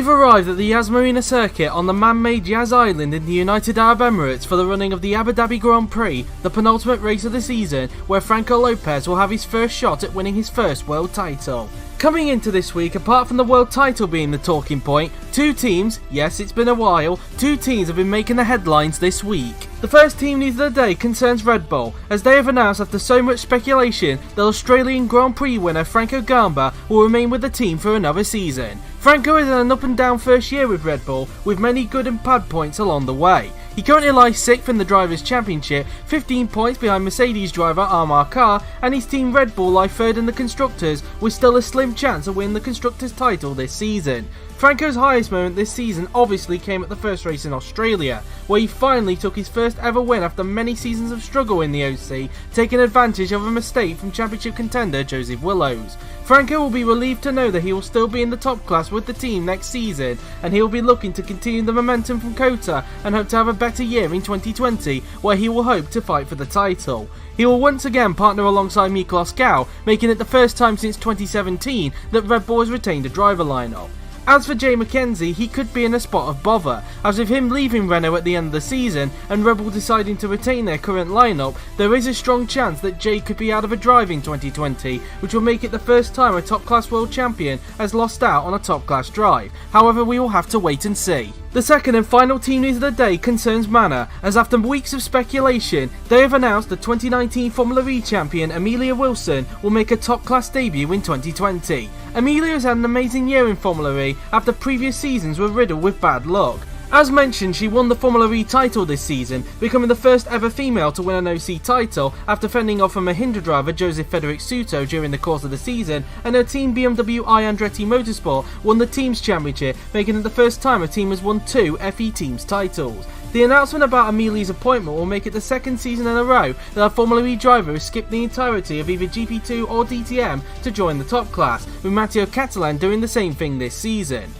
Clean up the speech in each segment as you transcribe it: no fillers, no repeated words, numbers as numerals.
We've arrived at the Yas Marina circuit on the man-made Yas Island in the United Arab Emirates for the running of the Abu Dhabi Grand Prix, the penultimate race of the season, where Franco Lopez will have his first shot at winning his first world title. Coming into this week, apart from the world title being the talking point, two teams, yes it's been a while, two teams have been making the headlines this week. The first team news of the day concerns Red Bull, as they have announced after so much speculation that Australian Grand Prix winner Roberto Gamba will remain with the team for another season. Franco is in an up and down first year with Red Bull, with many good and bad points along the way. He currently lies 6th in the Drivers' Championship, 15 points behind Mercedes driver Amar Khan, and his team Red Bull lie 3rd in the Constructors, with still a slim chance of winning the Constructors' title this season. Franco's highest moment this season obviously came at the first race in Australia, where he finally took his first ever win after many seasons of struggle in the OC, taking advantage of a mistake from championship contender Joseph Willows. Franco will be relieved to know that he will still be in the top class with the team next season, and he will be looking to continue the momentum from Kota and hope to have a better year in 2020, where he will hope to fight for the title. He will once again partner alongside Miklos Gau, making it the first time since 2017 that Red Bull has retained a driver lineup. As for Jay McKenzie, he could be in a spot of bother, as with him leaving Renault at the end of the season and Red Bull deciding to retain their current lineup, there is a strong chance that Jay could be out of a drive in 2020, which will make it the first time a top class world champion has lost out on a top class drive. However, we will have to wait and see. The second and final team news of the day concerns Manor, as after weeks of speculation, they have announced the 2019 Formula E champion Amelia Wilson will make a top class debut in 2020. Amelia has had an amazing year in Formula E after previous seasons were riddled with bad luck. As mentioned, she won the Formula E title this season, becoming the first ever female to win an OC title after fending off a Mahindra driver Joseph Frederick Suto during the course of the season, and her team BMW I Andretti Motorsport won the team's championship, making it the first time a team has won 2 FE Teams titles. The announcement about Amelia's appointment will make it the second season in a row that a Formula E driver has skipped the entirety of either GP2 or DTM to join the top class, with Matteo Catalan doing the same thing this season.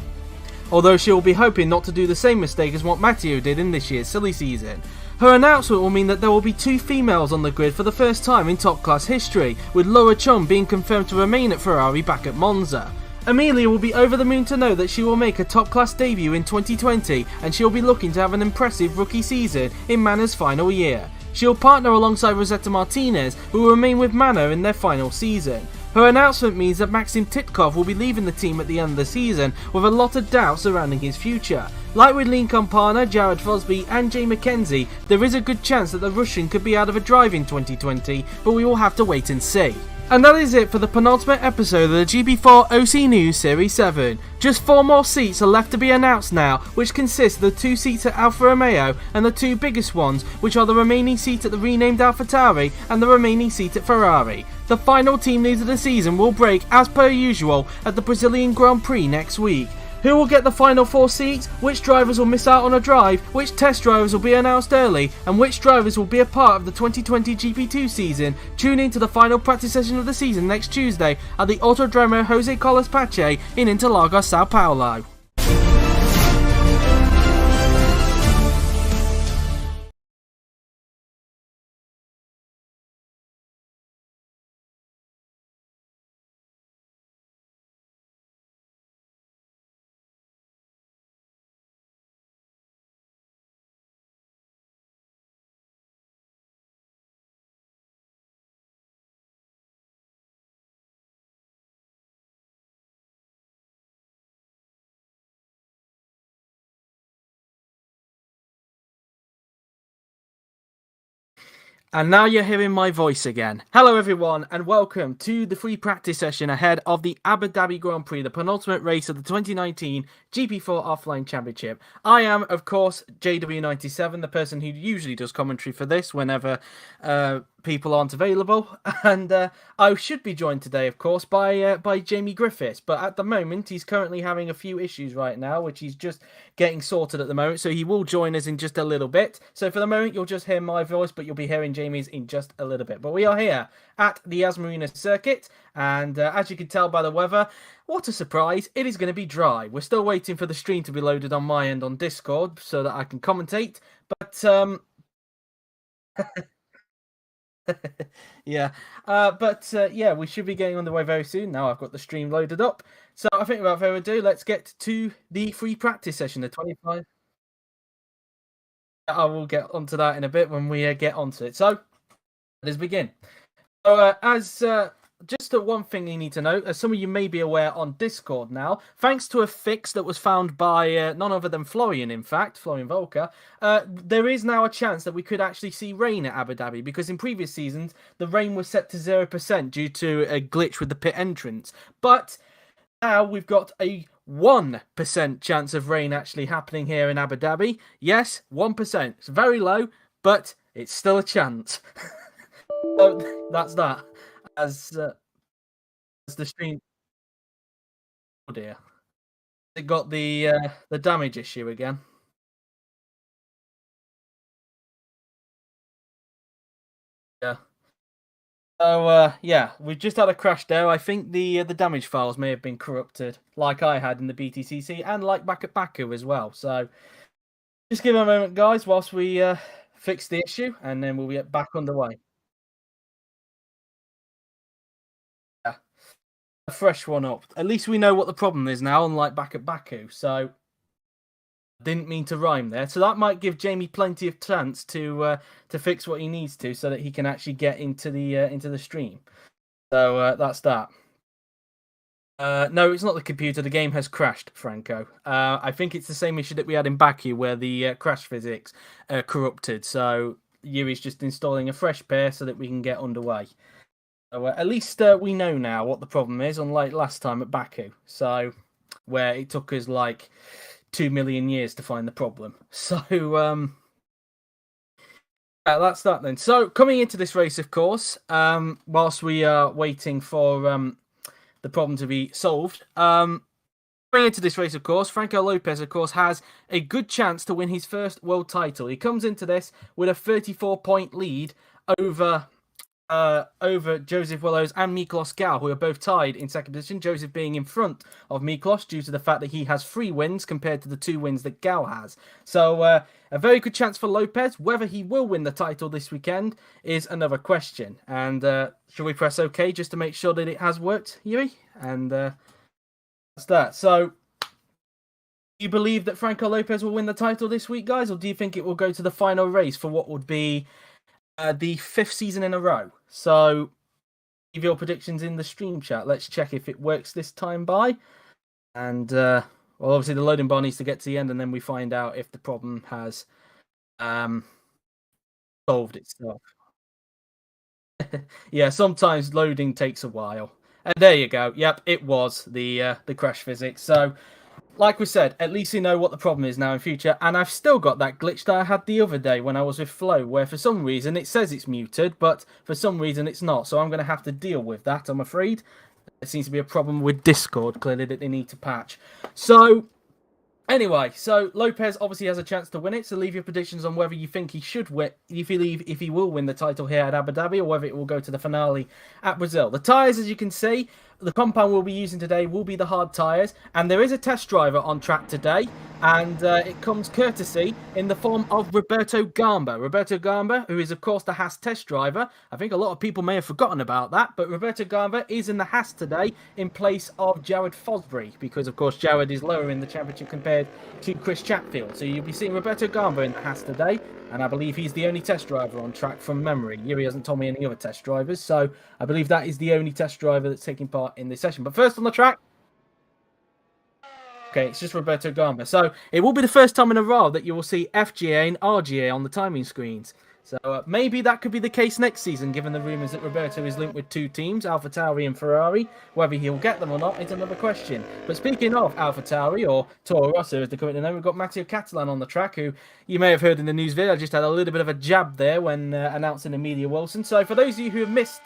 Although she will be hoping not to do the same mistake as what Matteo did in this year's silly season. Her announcement will mean that there will be 2 females on the grid for the first time in top class history, with Laura Chum being confirmed to remain at Ferrari back at Monza. Amelia will be over the moon to know that she will make a top class debut in 2020, and she will be looking to have an impressive rookie season in Manor's final year. She will partner alongside Rosetta Martinez, who will remain with Manor in their final season. Her announcement means that Maxim Titkov will be leaving the team at the end of the season, with a lot of doubt surrounding his future. Like with Lean Campana, Jared Fosby and Jay McKenzie, there is a good chance that the Russian could be out of a drive in 2020, but we will have to wait and see. And that is it for the penultimate episode of the GP4 OC News Series 7. Just 4 more seats are left to be announced now, which consist of the 2 seats at Alfa Romeo and the 2 biggest ones, which are the remaining seat at the renamed AlphaTauri and the remaining seat at Ferrari. The final team news of the season will break as per usual at the Brazilian Grand Prix next week. Who will get the final 4 seats, which drivers will miss out on a drive, which test drivers will be announced early, and which drivers will be a part of the 2020 GP2 season? Tune in to the final practice session of the season next Tuesday at the Autodromo Jose Carlos Pache in Interlagos, Sao Paulo. And now you're hearing my voice again. Hello everyone, and welcome to the free practice session ahead of the Abu Dhabi Grand Prix, the penultimate race of the 2019 GP4 Offline Championship. I am, of course, JW97, the person who usually does commentary for this whenever people aren't available, and I should be joined today, of course, by Jamie Griffiths, but at the moment he's currently having a few issues right now, which he's just getting sorted at the moment, so he will join us in just a little bit. So for the moment you'll just hear my voice, but you'll be hearing Jamie's in just a little bit. But we are here at the Yas Marina circuit, and as you can tell by the weather, what a surprise, it is going to be dry. We're still waiting for the stream to be loaded on my end on Discord so that I can commentate, but Yeah, yeah, we should be getting underway very soon. Now I've got the stream loaded up, so I think without further ado, let's get to the free practice session. The 25. I will get onto that in a bit when we get onto it. So let's begin. So, as just one thing you need to know, as some of you may be aware on Discord now, thanks to a fix that was found by none other than Florian, in fact, Florian Volker, there is now a chance that we could actually see rain at Abu Dhabi, because in previous seasons, the rain was set to 0% due to a glitch with the pit entrance. But now we've got a 1% chance of rain actually happening here in Abu Dhabi. Yes, 1%. It's very low, but it's still a chance. So that's that. As the stream, oh dear, it got the damage issue again. Yeah. So yeah, we've just had a crash there. I think the damage files may have been corrupted, like I had in the BTCC and like back at Baku as well. So just give it a moment, guys, whilst we fix the issue, and then we'll get back underway. Yeah. A fresh one up. At least we know what the problem is now, unlike back at Baku. So didn't mean to rhyme there. So that might give Jamie plenty of chance to fix what he needs to, so that he can actually get into the stream. So that's that. No, it's not the computer. The game has crashed, Franco. I think it's the same issue that we had in Baku, where the crash physics corrupted. So Yuri's just installing a fresh pair so that we can get underway. So at least we know now what the problem is, unlike last time at Baku. So where it took us like 2 million years to find the problem. So yeah, that's that then. So coming into this race, of course, whilst we are waiting for the problem to be solved, coming into this race, of course, Franco Lopez, of course, has a good chance to win his first world title. He comes into this with a 34-point lead over Joseph Willows and Miklos Gal, who are both tied in second position. Joseph being in front of Miklos due to the fact that he has 3 wins compared to the 2 wins that Gal has. So a very good chance for Lopez. Whether he will win the title this weekend is another question. And shall we press OK just to make sure that it has worked, Yuri? And that's that. So do you believe that Franco Lopez will win the title this week, guys? Or do you think it will go to the final race for what would be the 5th season in a row? So leave your predictions in the stream chat. Let's check if it works this time by. And well, obviously the loading bar needs to get to the end, and then we find out if the problem has solved itself. Yeah, sometimes loading takes a while. And there you go. Yep, it was the crash physics. So like we said, at least we know what the problem is now in future. And I've still got that glitch that I had the other day when I was with Flo, where for some reason it says it's muted, but for some reason it's not. So I'm going to have to deal with that, I'm afraid. There seems to be a problem with Discord, clearly, that they need to patch. So anyway, so Lopez obviously has a chance to win it. So leave your predictions on whether you think he should win, if he will win the title here at Abu Dhabi, or whether it will go to the finale at Brazil. The tyres, as you can see, the compound we'll be using today will be the hard tyres, and there is a test driver on track today, and it comes courtesy in the form of Roberto Gamba. Roberto Gamba, who is of course the Haas test driver. I think a lot of people may have forgotten about that, but Roberto Gamba is in the Haas today in place of Jared Fosbury, because of course Jared is lower in the championship compared to Chris Chatfield. So you'll be seeing Roberto Gamba in the Haas today, and I believe he's the only test driver on track from memory. Yuri hasn't told me any other test drivers, so I believe that is the only test driver that's taking part in this session. But first on the track, okay, it's just Roberto Gamba. So it will be the first time in a row that you will see FGA and RGA on the timing screens. So maybe that could be the case next season, given the rumours that Roberto is linked with 2 teams, AlphaTauri and Ferrari. Whether he'll get them or not is another question. But speaking of AlphaTauri, or Toro Rosso as they currently know, we've got Matteo Catalan on the track, who you may have heard in the news video. I just had a little bit of a jab there when announcing Amelia Wilson. So for those of you who have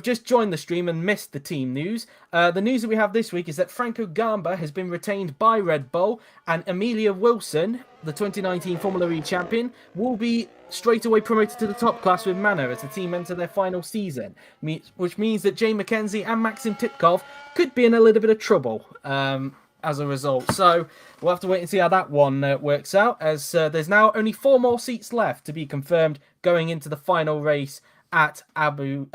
just joined the stream and missed the team news, the news that we have this week is that Franco Gamba has been retained by Red Bull, and Amelia Wilson, the 2019 Formula E champion, will be straight away promoted to the top class with Manor as the team enter their final season, which means that Jay McKenzie and Maxim Titkov could be in a little bit of trouble as a result. So we'll have to wait and see how that one works out, as there's now only 4 more seats left to be confirmed going into the final race at not Abu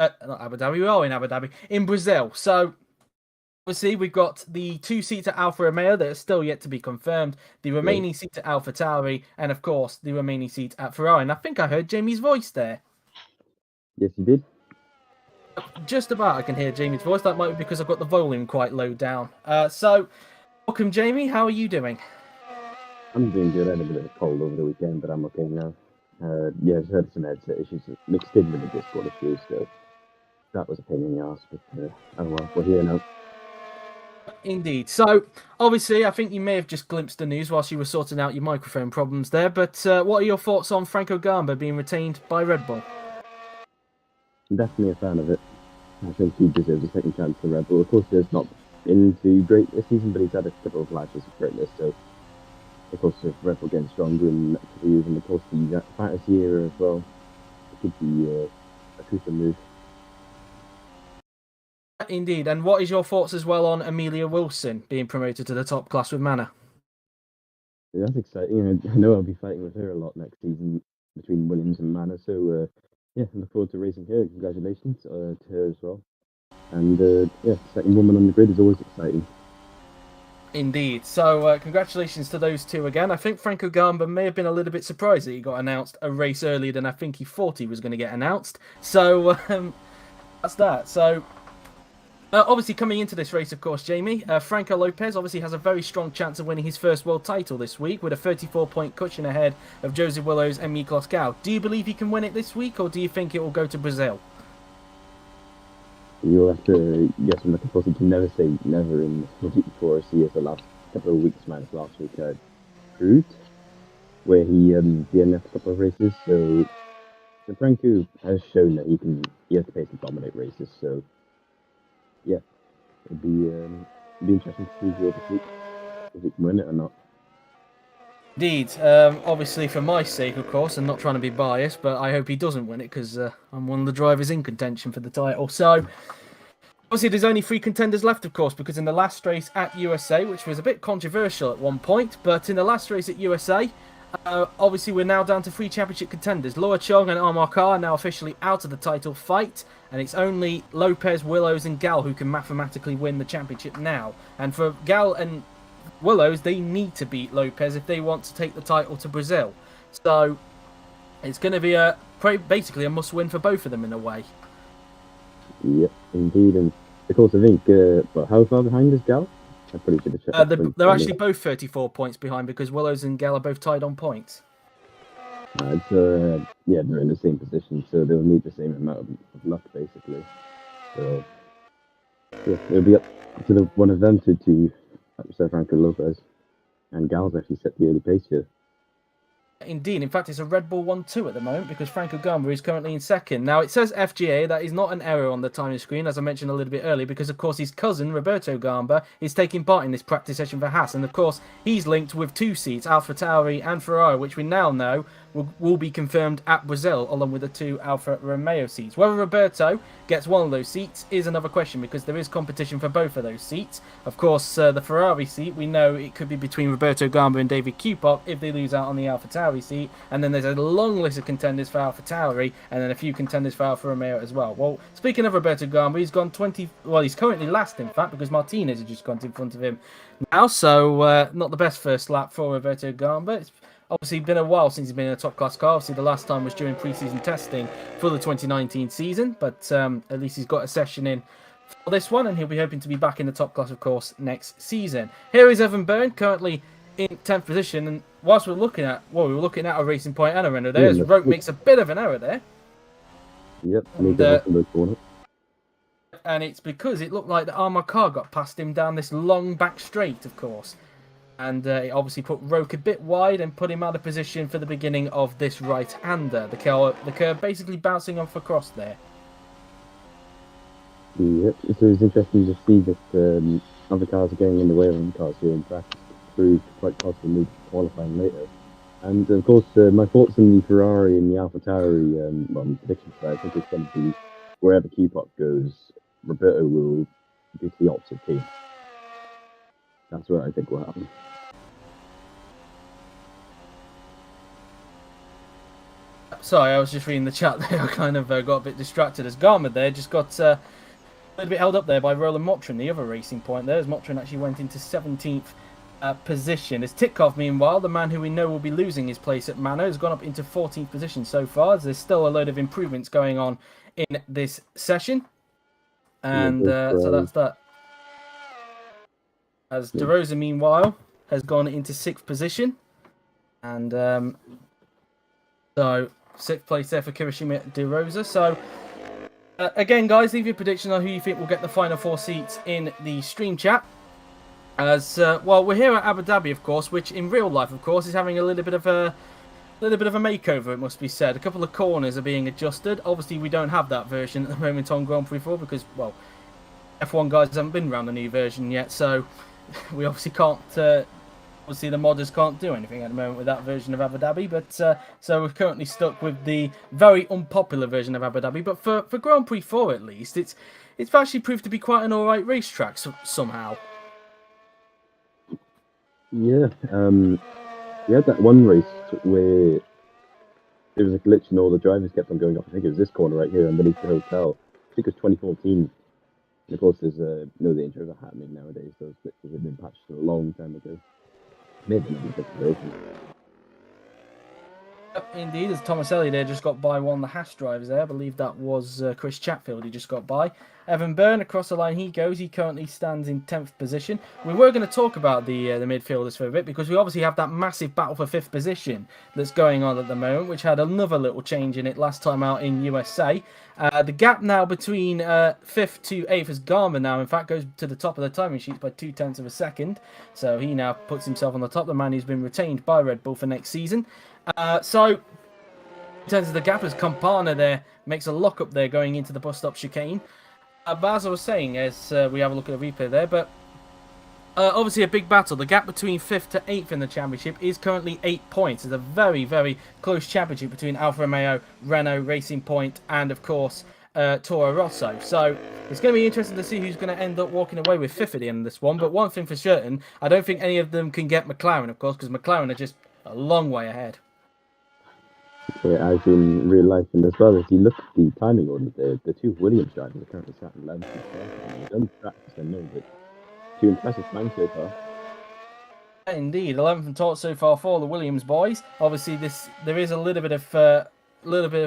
Dhabi, we are in Abu Dhabi, in Brazil. So obviously, we've got the 2 seats at Alfa Romeo that are still yet to be confirmed, the remaining seat at AlphaTauri, and of course, the remaining seat at Ferrari. And I think I heard Jamie's voice there. Yes, you did. Just about I can hear Jamie's voice. That might be because I've got the volume quite low down. So, welcome, Jamie. How are you doing? I'm doing good. I had a bit of a cold over the weekend, but I'm okay now. Yeah, I've had some headset issues mixed in with the Discord issues, so that was a pain in the ass, but oh well, we're here now. Indeed. So, obviously, I think you may have just glimpsed the news whilst you were sorting out your microphone problems there, but what are your thoughts on Franco Gamba being retained by Red Bull? I'm definitely a fan of it. I think he deserves a second chance for Red Bull. Of course, he's not into great this season, but he's had a couple of flashes of greatness, so of course, if Red Bull getting stronger in the next couple of years, and of course, the fantasy era as well, it could be a crucial move. Indeed. And what is your thoughts as well on Amelia Wilson being promoted to the top class with Manor? Yeah, that's exciting. I know I'll be fighting with her a lot next season between Williams and Manor, so yeah, I look forward to racing her. Congratulations to her as well. And yeah, second woman on the grid is always exciting. Indeed. So congratulations to those two again. I think Franco Gamba may have been a little bit surprised that he got announced a race earlier than I think he thought he was going to get announced. So that's that. So obviously coming into this race, of course, Jamie, Franco Lopez obviously has a very strong chance of winning his first world title this week with a 34-point cushion ahead of Jose Willows and Miklos Gal. Do you believe he can win it this week, or do you think it will go to Brazil? You'll have to guess from the course you can never say never in the GP4. See, as the last couple of weeks, minus last week, proved where he DNF'd a couple of races. So Franco has shown that he has the pace to dominate races. So yeah, it'd be interesting to see if he can win it or not. Indeed. Obviously, for my sake, of course, and not trying to be biased, but I hope he doesn't win it because I'm one of the drivers in contention for the title. So, obviously, there's only 3 contenders left, of course, because in the last race at USA, which was a bit controversial at one point, but in the last race at USA, obviously, we're now down to 3 championship contenders. Laura Chong and Amar Khan are now officially out of the title fight, and it's only Lopez, Willows, and Gal who can mathematically win the championship now. And for Gal and Willows, they need to beat Lopez if they want to take the title to Brazil. So it's going to be basically a must-win for both of them in a way. Yep, indeed. And of course, I think, but how far behind is Gal? I probably should have checked. They're actually both 34 points behind because Willows and Gal are both tied on points. Yeah, they're in the same position, so they'll need the same amount of luck, basically. So yeah, it'll be up to one of them to Franco Lopez, and Gal's actually set the early pace here. Indeed. In fact, it's a Red Bull 1-2 at the moment because Franco Gamba is currently in second. Now, it says FGA. That is not an error on the timing screen, as I mentioned a little bit earlier, because, of course, his cousin, Roberto Gamba, is taking part in this practice session for Haas. And, of course, he's linked with 2 seats, AlphaTauri and Ferrari, which we now know will be confirmed at Brazil, along with the 2 Alfa Romeo seats. Whether Roberto gets one of those seats is another question, because there is competition for both of those seats. Of course, the Ferrari seat, we know it could be between Roberto Gamba and David Kupok if they lose out on the AlphaTauri seat. And then there's a long list of contenders for AlphaTauri, and then a few contenders for Alfa Romeo as well. Well, speaking of Roberto Gamba, he's currently last, in fact, because Martinez has just gone in front of him now. So, not the best first lap for Roberto Gamba. It's obviously been a while since he's been in a top class car. Obviously, the last time was during pre-season testing for the 2019 season, but at least he's got a session in for this one, and he'll be hoping to be back in the top class, of course, next season. Here is Evan Byrne, currently in 10th position, and whilst we were looking at a Racing Point and a Renault there, as Roke makes a bit of an error there. Yep, and it's because it looked like the Armour car got past him down this long back straight, of course. And it obviously put Roke a bit wide and put him out of position for the beginning of this right-hander. The curve basically bouncing off across there. Yep, so it's interesting to see that other cars are getting in the way of other cars here in practice through quite possibly qualifying later. And of course, my thoughts on the Ferrari and the AlphaTauri prediction side, I think it's going to be wherever Kupok goes, Roberto will be to the opposite team. That's what I think will happen. sorry, I was just reading the chat there. I kind of got a bit distracted as Gamba there just got a little bit held up there by Roland Motrin, the other racing point there, as Motrin actually went into 17th position. As Titkov, meanwhile, the man who we know will be losing his place at Mano, has gone up into 14th position so far, as there's still a load of improvements going on in this session. And so that's that. As De Rosa, meanwhile, has gone into 6th position. And so 6th place there for Kirishima De Rosa. So again, guys, leave your prediction on who you think will get the final 4 seats in the stream chat. As well, we're here at Abu Dhabi, of course, which in real life, of course, is having a little bit of a makeover. It must be said. A couple of corners are being adjusted. Obviously, we don't have that version at the moment on Grand Prix 4 because, well, F1 guys haven't been around the new version yet, so we obviously can't. Obviously, the modders can't do anything at the moment with that version of Abu Dhabi, but so we're currently stuck with the very unpopular version of Abu Dhabi. But for Grand Prix 4, at least, it's actually proved to be quite an alright racetrack somehow. Yeah, we had that one race where there was a glitch and all the drivers kept on going off. I think it was this corner right here underneath the hotel. I think it was 2014. And of course, there's no dangers are happening nowadays. Those glitches have been patched a long time ago. Maybe not a different version. Indeed, as Thomas Elliott there just got by one of the Haas drivers there. I believe that was Chris Chatfield he just got by. Evan Byrne, across the line he goes. He currently stands in 10th position. We were going to talk about the midfielders for a bit because we obviously have that massive battle for 5th position that's going on at the moment, which had another little change in it last time out in USA. The gap now between 5th to 8th as Gamba now, in fact, goes to the top of the timing sheets by 0.2 of a second. So he now puts himself on the top, the man who's been retained by Red Bull for next season. So, in terms of the gap, as Campana there makes a lock up there going into the bus stop chicane. But as I was saying, as we have a look at the replay there, but obviously a big battle. The gap between 5th to 8th in the championship is currently 8 points. It's a very, very close championship between Alfa Romeo, Renault, Racing Point, and of course Toro Rosso. So it's going to be interesting to see who's going to end up walking away with 5th at the end of this one. But one thing for certain, I don't think any of them can get McLaren, of course, because McLaren are just a long way ahead. As in real life, and as well as you look at the timing order, the two Williams drivers are currently sat in 11th and 12th. They've done practice, I know, but two impressive times so far. Indeed, 11th and 12th so far for the Williams boys. Obviously, there is a little bit of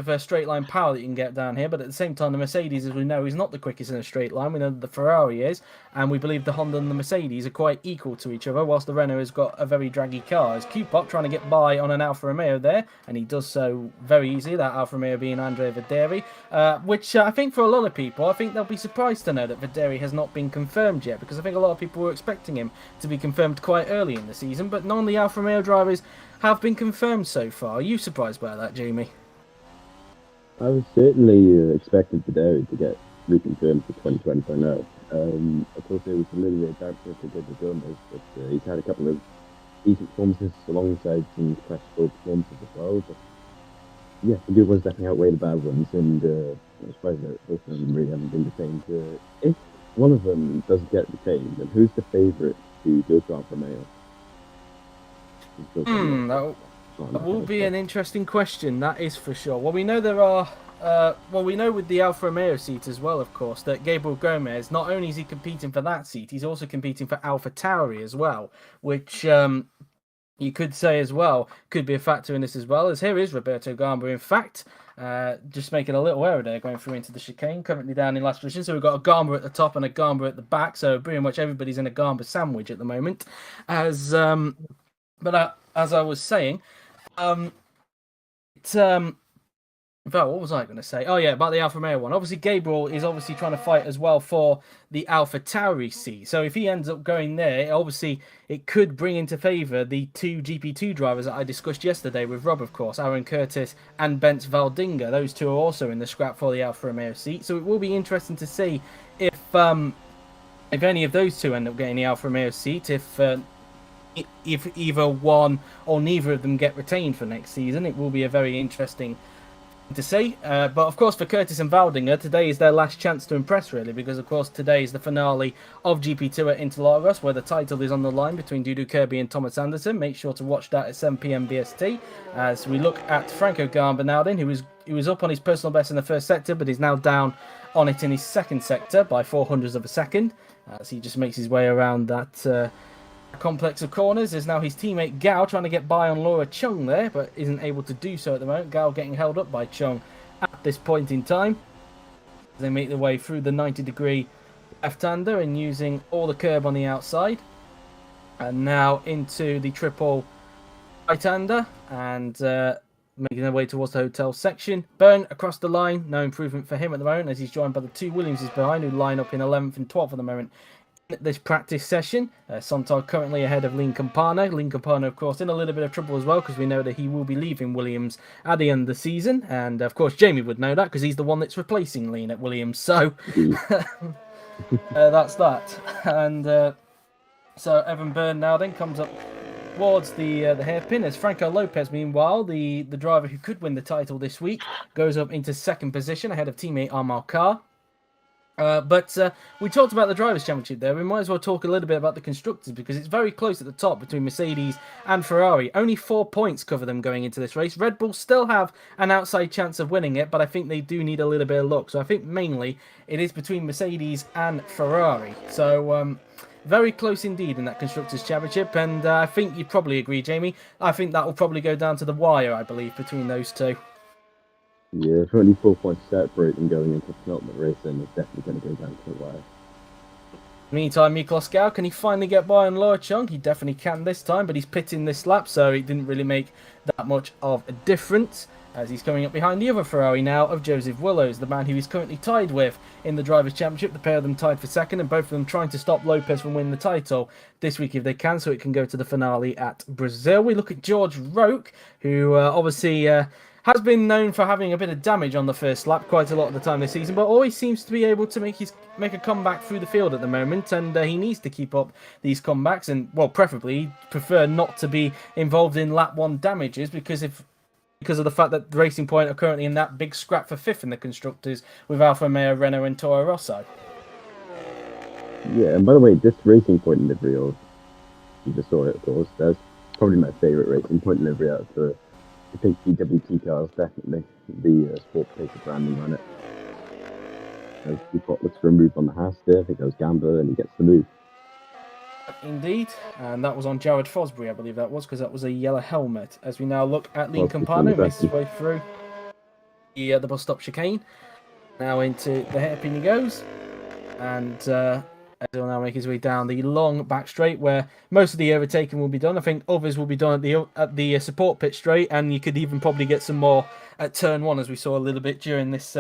a straight line power that you can get down here, but at the same time, the Mercedes, as we know, is not the quickest in a straight line. We know that the Ferrari is, and we believe the Honda and the Mercedes are quite equal to each other, whilst the Renault has got a very draggy car. As Q-Pop trying to get by on an Alfa Romeo there, and he does so very easily, that Alfa Romeo being Andrea Verderi, which I think for a lot of people, I think they'll be surprised to know that Verderi has not been confirmed yet, because I think a lot of people were expecting him to be confirmed quite early in the season, but none of the Alfa Romeo drivers have been confirmed so far. Are you surprised by that, Jamie? I was certainly expecting Videri to get reconfirmed for 2020 by now. Of course, there was a little bit of doubt if they did the numbers, but he's had a couple of decent performances alongside some questionable performances as well. But yeah, the good ones definitely outweigh the bad ones, and I'm surprised that both of them really haven't been retained. If one of them doesn't get retained, then who's the favourite to go to Alfa Romeo? That will be an interesting question, that is for sure. Well, we know there are... we know with the Alfa Romeo seat as well, of course, that Gabriel Gomez, not only is he competing for that seat, he's also competing for Alpha Tauri as well, which you could say as well could be a factor in this as well, as here is Roberto Gamba, in fact, just making a little error there, going through into the chicane, currently down in last position. So we've got a Gamba at the top and a Gamba at the back, so pretty much everybody's in a Gamba sandwich at the moment. As I was saying... what was I going to say? Oh yeah, about the Alfa Romeo one. Obviously, Gabriel is obviously trying to fight as well for the Alpha Tauri seat. So if he ends up going there, obviously it could bring into favour the two GP2 drivers that I discussed yesterday with Rob, of course, Aaron Curtis and Bence Valdinga. Those two are also in the scrap for the Alfa Romeo seat. So it will be interesting to see if any of those two end up getting the Alfa Romeo seat. If either one or neither of them get retained for next season, it will be a very interesting to see. But of course, for Curtis and Valdinger, today is their last chance to impress, really, because of course today is the finale of GP2 at Interlagos, where the title is on the line between Dudu Kirby and Thomas Anderson. Make sure to watch that at 7 p.m. BST. As we look at Franco Gamba now, then, who was up on his personal best in the first sector, but is now down on it in his second sector by 0.04 of a second. As he just makes his way around that complex of corners. There's now his teammate Gao trying to get by on Laura Chung there, but isn't able to do so at the moment. Gao getting held up by Chung at this point in time. They make their way through the 90-degree left-hander and using all the curb on the outside. And now into the triple right-hander and making their way towards the hotel section. Byrne across the line, no improvement for him at the moment as he's joined by the two Williamses behind who line up in 11th and 12th at the moment. This practice session, Sontag currently ahead of Lean Campana. Lean Campana, of course, in a little bit of trouble as well because we know that he will be leaving Williams at the end of the season. And, of course, Jamie would know that because he's the one that's replacing Lean at Williams. So, that's that. And so Evan Byrne now then comes up towards the hairpin as Franco Lopez, meanwhile, the driver who could win the title this week, goes up into second position ahead of teammate Amar Kar. But we talked about the Drivers' Championship there. We might as well talk a little bit about the Constructors because it's very close at the top between Mercedes and Ferrari. Only 4 points cover them going into this race. Red Bull still have an outside chance of winning it, but I think they do need a little bit of luck. So I think mainly it is between Mercedes and Ferrari. So very close indeed in that Constructors' Championship. And I think you'd probably agree, Jamie. I think that will probably go down to the wire, I believe, between those two. Yeah, if only 4 points separating going into the penultimate race, then it's definitely going to go down to the wire. Meantime, Miklos Gau, can he finally get by on Laura Chung? He definitely can this time, but he's pitting this lap, so it didn't really make that much of a difference. As he's coming up behind the other Ferrari now of Joseph Willows, the man who he's currently tied with in the Drivers' Championship. The pair of them tied for second, and both of them trying to stop Lopez from winning the title this week if they can, so it can go to the finale at Brazil. We look at George Roque, who obviously has been known for having a bit of damage on the first lap quite a lot of the time this season, but always seems to be able to make a comeback through the field at the moment, and he needs to keep up these comebacks, and, well, preferably, he'd prefer not to be involved in lap 1 damages, because of the fact that Racing Point are currently in that big scrap for 5th in the Constructors with Alfa Romeo, Renault and Toro Rosso. Yeah, and by the way, this Racing Point livery, you just saw it, of course, that's probably my favourite Racing Point livery out of the I think the WT cars, definitely. The sport pacer branding on it. As the pot looks for a move on the house there, I think that was Gamba, and he gets the move. Indeed, and that was on Jared Fosbury, I believe that was, because that was a yellow helmet. As we now look at Lean Campana, who makes his way through the bus stop chicane. Now into the hairpin he goes, and he'll now make his way down the long back straight where most of the overtaking will be done. I think others will be done at the support pit straight, and you could even probably get some more at turn 1, as we saw a little bit during this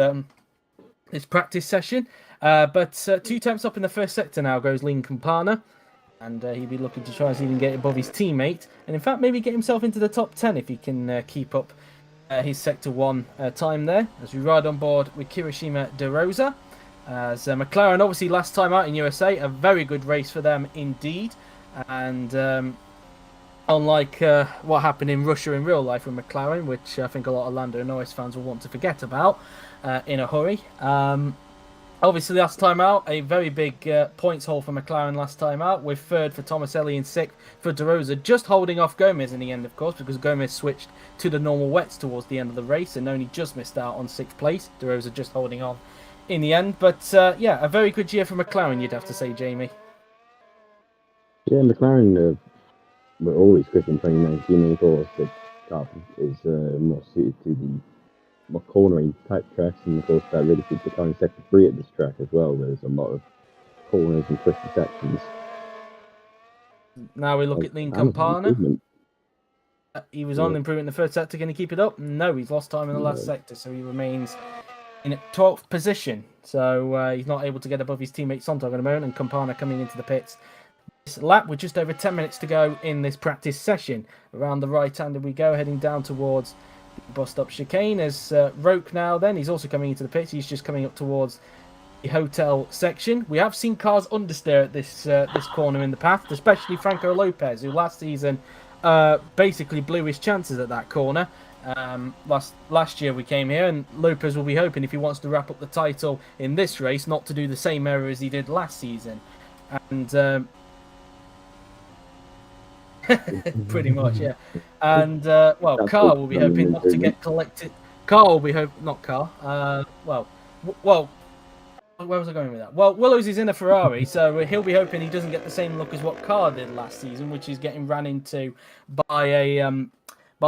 this practice session. But 2 temps up in the first sector now goes Lean Campana, and he'll be looking to try and even get above his teammate, and in fact maybe get himself into the top 10 if he can keep up his sector 1 time there. As we ride on board with Kirishima De Rosa. As McLaren, obviously last time out in USA, a very good race for them indeed. And unlike what happened in Russia in real life with McLaren, which I think a lot of Lando Norris fans will want to forget about in a hurry. Obviously last time out, a very big points haul for McLaren last time out, with 3rd for Tomaselli and 6th for De Rosa, just holding off Gomez in the end, of course, because Gomez switched to the normal wets towards the end of the race and only just missed out on 6th place. De Rosa just holding on in the end, but yeah, a very good year for McLaren, you'd have to say, Jamie. Yeah, McLaren were always quick in 2019, and of course the car is more suited to the more cornering type tracks, and of course that really suits the car in sector 3 at this track as well, where there's a lot of corners and twisty sections. Now we look at Lean Campana. He was on improvement in the first sector. Can he keep it up? No, he's lost time in the last sector, so he remains in 12th position, so he's not able to get above his teammate Sontag at the moment, and Campana coming into the pits this lap with just over 10 minutes to go in this practice session. Around the right-hander we go, heading down towards the bus stop chicane as Roque now then, he's also coming into the pits, he's just coming up towards the hotel section. We have seen cars understeer at this corner in the past, especially Franco Lopez, who last season basically blew his chances at that corner. Last year we came here, and Lopez will be hoping, if he wants to wrap up the title in this race, not to do the same error as he did last season. And pretty much, yeah. And well, Carr will be hoping not to get collected. Carr will be not Carr. Well, where was I going with that? Well, Willows is in a Ferrari, so he'll be hoping he doesn't get the same luck as what Carr did last season, which is getting ran into by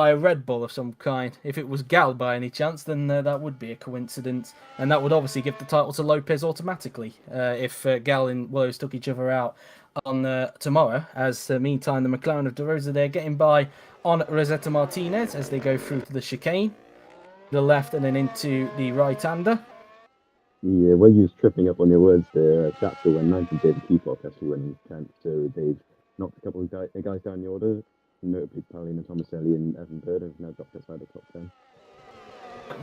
a Red Bull of some kind. If it was Gal by any chance, then that would be a coincidence, and that would obviously give the title to Lopez automatically if Gal and Willows took each other out on tomorrow. As meantime, the McLaren of De Rosa, they're getting by on Rosetta Martinez as they go through to the chicane, the left and then into the right-hander. Yeah, well, you was tripping up on your words there. Chapter went 9th and David Keefock actually winning 10th, so they've knocked a couple of guys down the order, notably Paulina Tomaselli and Evan Bird have now dropped outside the top 10.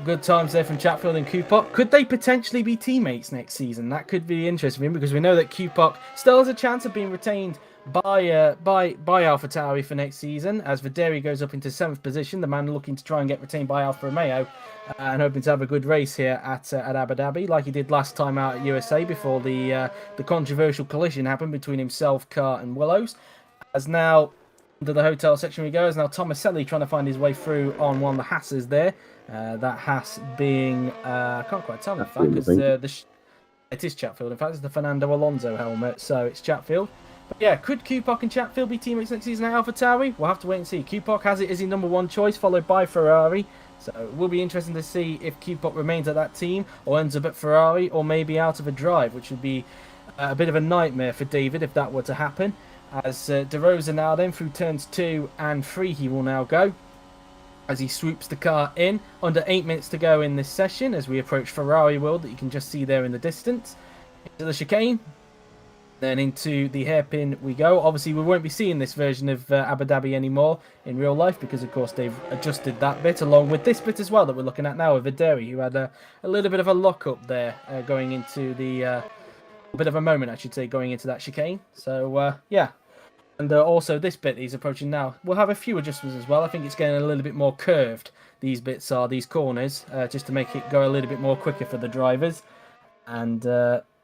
Good times there from Chatfield and Kupok. Could they potentially be teammates next season? That could be interesting because we know that Kupok still has a chance of being retained by AlphaTauri for next season, as Videri goes up into 7th position, the man looking to try and get retained by Alfa Romeo and hoping to have a good race here at Abu Dhabi, like he did last time out at USA before the controversial collision happened between himself, Carr and Willows. As now into the hotel section we go, as now Tomaselli trying to find his way through on one of the Hasses there. That Haas being, I can't quite tell in fact, because it is Chatfield. In fact, it's the Fernando Alonso helmet, so it's Chatfield. But yeah, could Kupok and Chatfield be teammates next season at AlphaTauri? We'll have to wait and see. Kupok has it as his number one choice, followed by Ferrari. So it will be interesting to see if Kupok remains at that team or ends up at Ferrari or maybe out of a drive, which would be a bit of a nightmare for David if that were to happen. As De Rosa now then through turns 2 and 3 he will now go, as he swoops the car in. Under 8 minutes to go in this session as we approach Ferrari World that you can just see there in the distance. Into the chicane, then into the hairpin we go. Obviously we won't be seeing this version of Abu Dhabi anymore in real life because of course they've adjusted that bit along with this bit as well that we're looking at now with Videri, who had a little bit of a lock-up there going into the a bit of a moment I should say going into that chicane. So yeah. And also this bit he's approaching now will have a few adjustments as well. I think it's getting a little bit more curved. These bits are, these corners, just to make it go a little bit more quicker for the drivers. And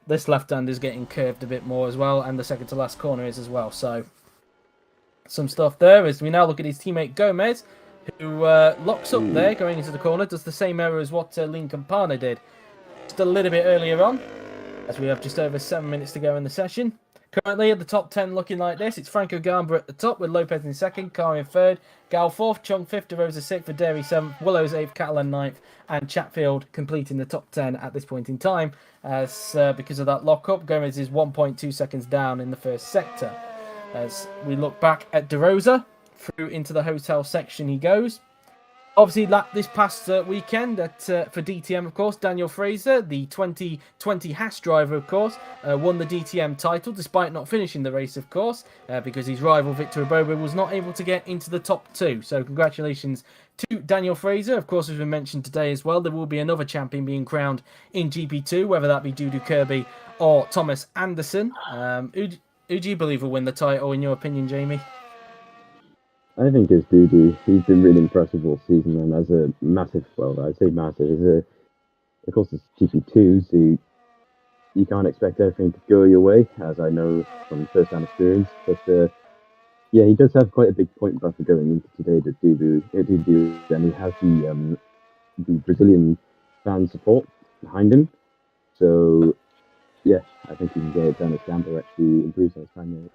this left hand is getting curved a bit more as well. And the second to last corner is as well. So some stuff there as we now look at his teammate Gomez, who locks up there going into the corner. Does the same error as what Lin Campana did just a little bit earlier on. As we have just over 7 minutes to go in the session. Currently at the top 10 looking like this, it's Franco Gamba at the top with Lopez in 2nd, Carr in 3rd, Gal 4th, Chung 5th, De Rosa 6th, Videri 7th, Willows 8th, Catalan 9th, and Chatfield completing the top 10 at this point in time. As because of that lock-up, Gomez is 1.2 seconds down in the first sector. As we look back at De Rosa, through into the hotel section he goes. Obviously, this past weekend for DTM, of course, Daniel Fraser, the 2020 Haas driver, of course, won the DTM title, despite not finishing the race, of course, because his rival, Victor Abobo, was not able to get into the top 2. So congratulations to Daniel Fraser. Of course, as we mentioned today as well, there will be another champion being crowned in GP2, whether that be Dudu Kirby or Thomas Anderson. Who do you believe will win the title, in your opinion, Jamie? I think it's Dudu. He's been really impressive all season, and as a massive, well, I say massive, of course it's GP2, so you can't expect everything to go your way, as I know from first-hand experience. But yeah, he does have quite a big point buffer going into today to Dudu, and he has the Brazilian fan support behind him. So yeah, I think he can get it done as Gamba actually improves on his time there.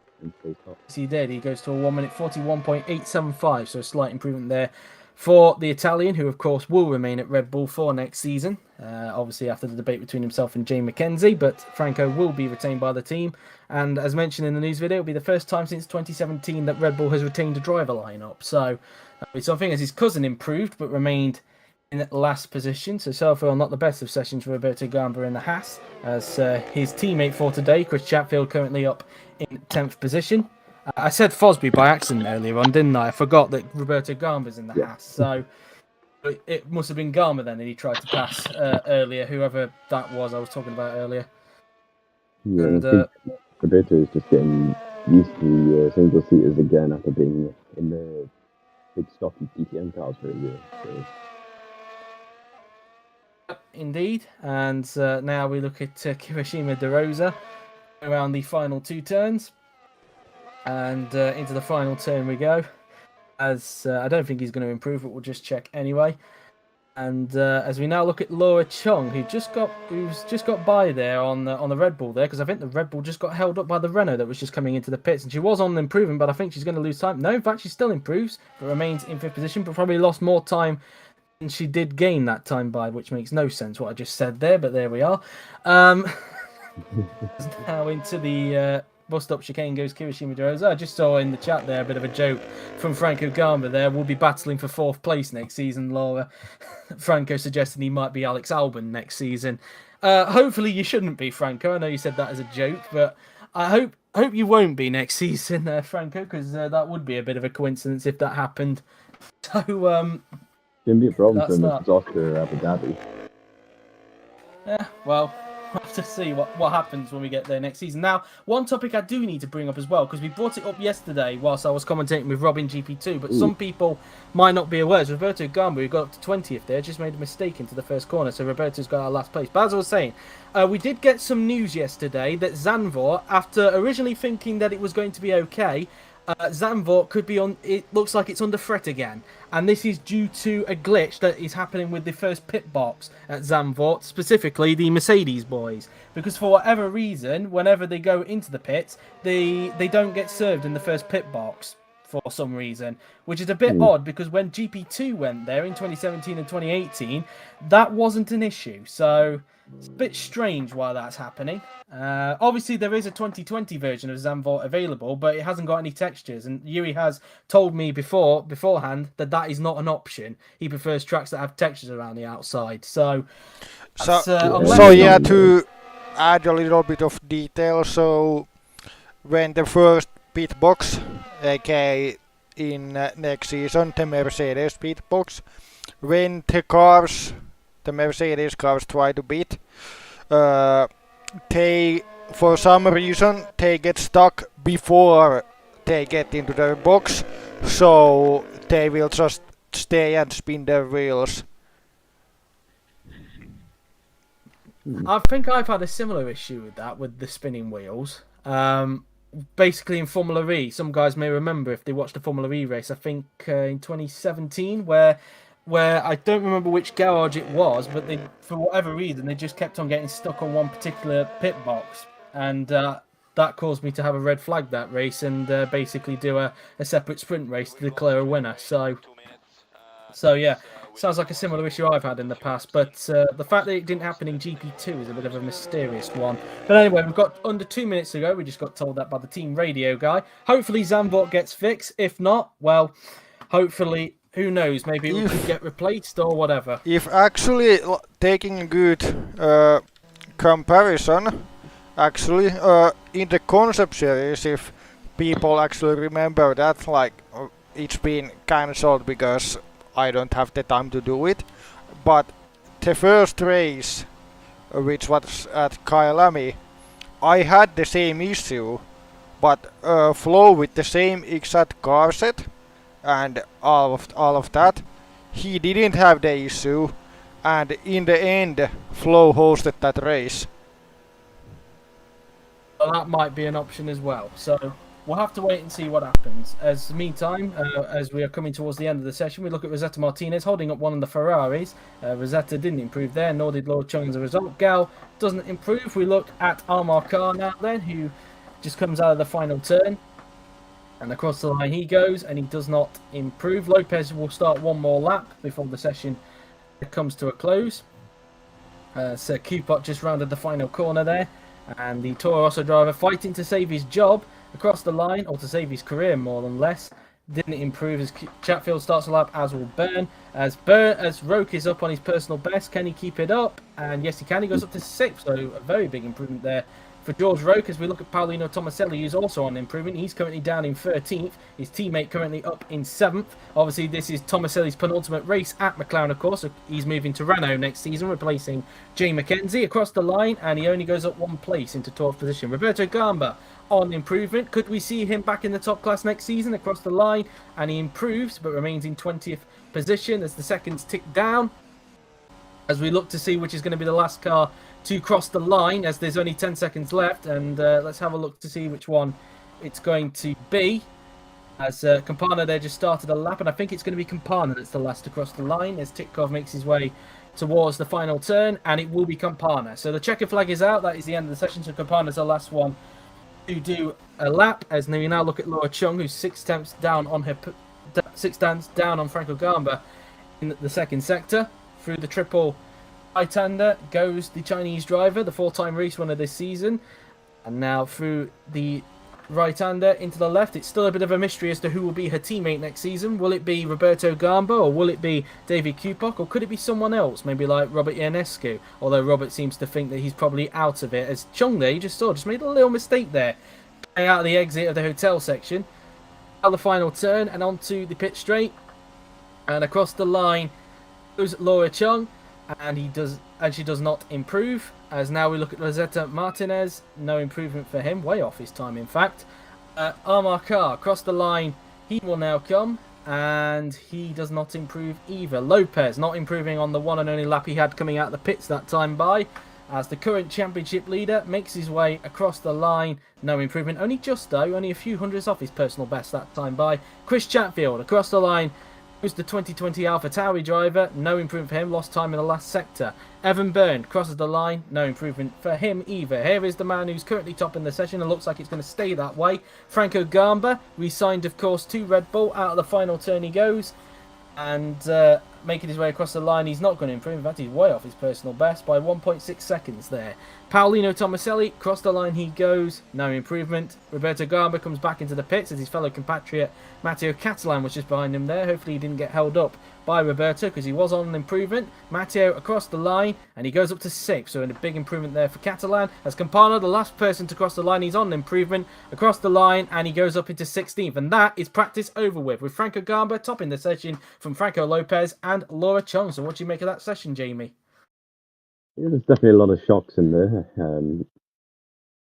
He did. He goes to a 1 minute 41.875, so a slight improvement there for the Italian, who of course will remain at Red Bull for next season. Obviously after the debate between himself and Jay McKenzie, but Franco will be retained by the team. And as mentioned in the news video, it'll be the first time since 2017 that Red Bull has retained a driver lineup. So that'll be something, as his cousin improved but remained in last position. So far not the best of sessions for Roberto Gamba in the Haas, as his teammate for today, Chris Chatfield, currently up in 10th position. I said Fosby by accident earlier on, didn't I? I forgot that Roberto Gamba's in the Haas. So it must have been Gamba then that he tried to pass earlier, whoever that was I was talking about earlier. Yeah, and Roberto is just getting used to the single-seaters again after being in the big stocky DTM cars for a year. So. Indeed, and now we look at Kirishima De Rosa around the final 2 turns, and into the final turn we go. As I don't think he's going to improve, but we'll just check anyway. And as we now look at Laura Chung, who's just got by there on the Red Bull there, because I think the Red Bull just got held up by the Renault that was just coming into the pits, and she was on improving, but I think she's going to lose time. No, in fact, she still improves, but remains in 5th position, but probably lost more time than she did gain that time by, which makes no sense what I just said there, but there we are. Now into the bust up chicane goes Kirishima De Rosa. I just saw in the chat there a bit of a joke from Franco Gamba there. We'll be battling for 4th place next season, Laura. Franco suggesting he might be Alex Albon next season. Hopefully you shouldn't be, Franco. I know you said that as a joke, but I hope you won't be next season, Franco, because that would be a bit of a coincidence if that happened. So, shouldn't be a problem for him if it's Oscar Abu Dhabi. Yeah, well, we'll have to see what happens when we get there next season. Now, one topic I do need to bring up as well, because we brought it up yesterday whilst I was commentating with Robin GP2, but some people might not be aware. Roberto Gamba, who got up to 20th there, just made a mistake into the first corner, so Roberto's got our last place. But as I was saying, we did get some news yesterday that Zandvoort, after originally thinking that it was going to be okay, Zandvoort could be on. It looks like it's under threat again, and this is due to a glitch that is happening with the first pit box at Zandvoort, specifically the Mercedes boys. Because for whatever reason, whenever they go into the pits, they don't get served in the first pit box for some reason, which is a bit odd. Because when GP2 went there in 2017 and 2018, that wasn't an issue. So it's a bit strange why that's happening. Obviously, there is a 2020 version of Zandvoort available, but it hasn't got any textures. And Yuri has told me beforehand that is not an option. He prefers tracks that have textures around the outside. To add a little bit of detail, so when the first pit box, aka in next season, the Mercedes pit box, when the Mercedes cars try to beat, they, for some reason, they get stuck before they get into the box, so they will just stay and spin their wheels. I think I've had a similar issue with that, with the spinning wheels. Basically in Formula E, some guys may remember if they watched the Formula E race, I think in 2017, where I don't remember which garage it was, but they, for whatever reason, they just kept on getting stuck on one particular pit box. And that caused me to have a red flag that race and basically do a separate sprint race to declare a winner. So yeah, sounds like a similar issue I've had in the past. But the fact that it didn't happen in GP2 is a bit of a mysterious one. But anyway, we've got under 2 minutes to go. We just got told that by the team radio guy. Hopefully Zandvoort gets fixed. If not, well, hopefully... Who knows? Maybe it could get replaced or whatever. If actually taking a good comparison, actually in the concept series, if people actually remember that, like it's been cancelled because I don't have the time to do it. But the first race, which was at Kyalami, I had the same issue, but Flo with the same exact car set and all of that, he didn't have the issue, and in the end Flo hosted that race. Well, that might be an option as well, so we'll have to wait and see what happens. As meantime, as we are coming towards the end of the session, we look at Rosetta Martinez holding up one of the Ferraris. Rosetta didn't improve there, nor did Laura Chung as a result. Gal doesn't improve. We look at Amar Khan now then, who just comes out of the final turn. And across the line he goes, and he does not improve. Lopez will start one more lap before the session comes to a close. So Cupot just rounded the final corner there. And the Toro Rosso driver fighting to save his job across the line, or to save his career more than less. Didn't improve as Chatfield starts a lap, as will Byrne. As Roke is up on his personal best, can he keep it up? And yes, he can. He goes up to 6th, so a very big improvement there for George Roque as we look at Paolino Tomaselli, who's also on improvement. He's currently down in 13th. His teammate currently up in 7th. Obviously, this is Tomaselli's penultimate race at McLaren, of course. So he's moving to Renault next season, replacing Jay McKenzie across the line, and he only goes up 1 place into 12th position. Roberto Gamba on improvement. Could we see him back in the top class next season across the line? And he improves, but remains in 20th position as the seconds tick down. As we look to see which is going to be the last car to cross the line, as there's only 10 seconds left, and let's have a look to see which one it's going to be. As Campana there just started a lap, and I think it's going to be Campana that's the last to cross the line as Titkov makes his way towards the final turn, and it will be Campana. So the checker flag is out. That is the end of the session. So Campana's the last one to do a lap. As we now look at Laura Chung, who's 6 tenths down on Franco Gamba in the second sector. Through the triple right-hander goes the Chinese driver, the 4-time race winner this season. And now through the right-hander into the left. It's still a bit of a mystery as to who will be her teammate next season. Will it be Roberto Gamba, or will it be David Kupok, or could it be someone else, maybe like Robert Ionescu? Although Robert seems to think that he's probably out of it. As Chung there, you just made a little mistake there. Going out of the exit of the hotel section. Now the final turn and onto the pit straight. And across the line goes Laura Chung. And she does not improve. As now we look at Rosetta Martinez, no improvement for him, way off his time in fact. Amar Khan across the line, he will now come, and he does not improve either. Lopez not improving on the one and only lap he had coming out of the pits that time by, as the current championship leader makes his way across the line, no improvement, only a few hundreds off his personal best that time by. Chris Chatfield across the line, who's the 2020 AlphaTauri driver, no improvement for him, lost time in the last sector. Evan Byrne crosses the line, no improvement for him either. Here is the man who's currently top in the session and looks like it's going to stay that way. Franco Gamba, re-signed of course to Red Bull, out of the final turn he goes. And making his way across the line, he's not going to improve. In fact, he's way off his personal best by 1.6 seconds there. Paolino Tomaselli, across the line he goes, no improvement. Roberto Gamba comes back into the pits as his fellow compatriot Matteo Catalan was just behind him there. Hopefully he didn't get held up by Roberto because he was on an improvement. Matteo across the line and he goes up to 6th, so a big improvement there for Catalan. As Campana, the last person to cross the line, he's on an improvement across the line and he goes up into 16th. And that is practice over with Franco Gamba topping the session from Franco Lopez and Laura Chung. So what do you make of that session, Jamie? Yeah, there's definitely a lot of shocks in there.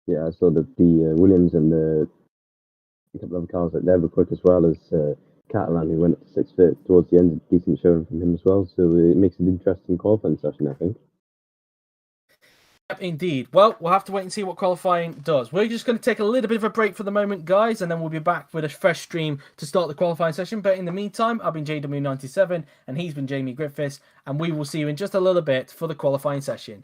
Yeah, I saw that the Williams and a couple of cars like they were quick as well as Catalan, who went up to 6th towards the end. Decent showing from him as well, so it makes an interesting qualifying session, I think. Yep, indeed. Well, we'll have to wait and see what qualifying does. We're just going to take a little bit of a break for the moment, guys, and then we'll be back with a fresh stream to start the qualifying session. But in the meantime, I've been JW97, and he's been Jamie Griffiths, and we will see you in just a little bit for the qualifying session.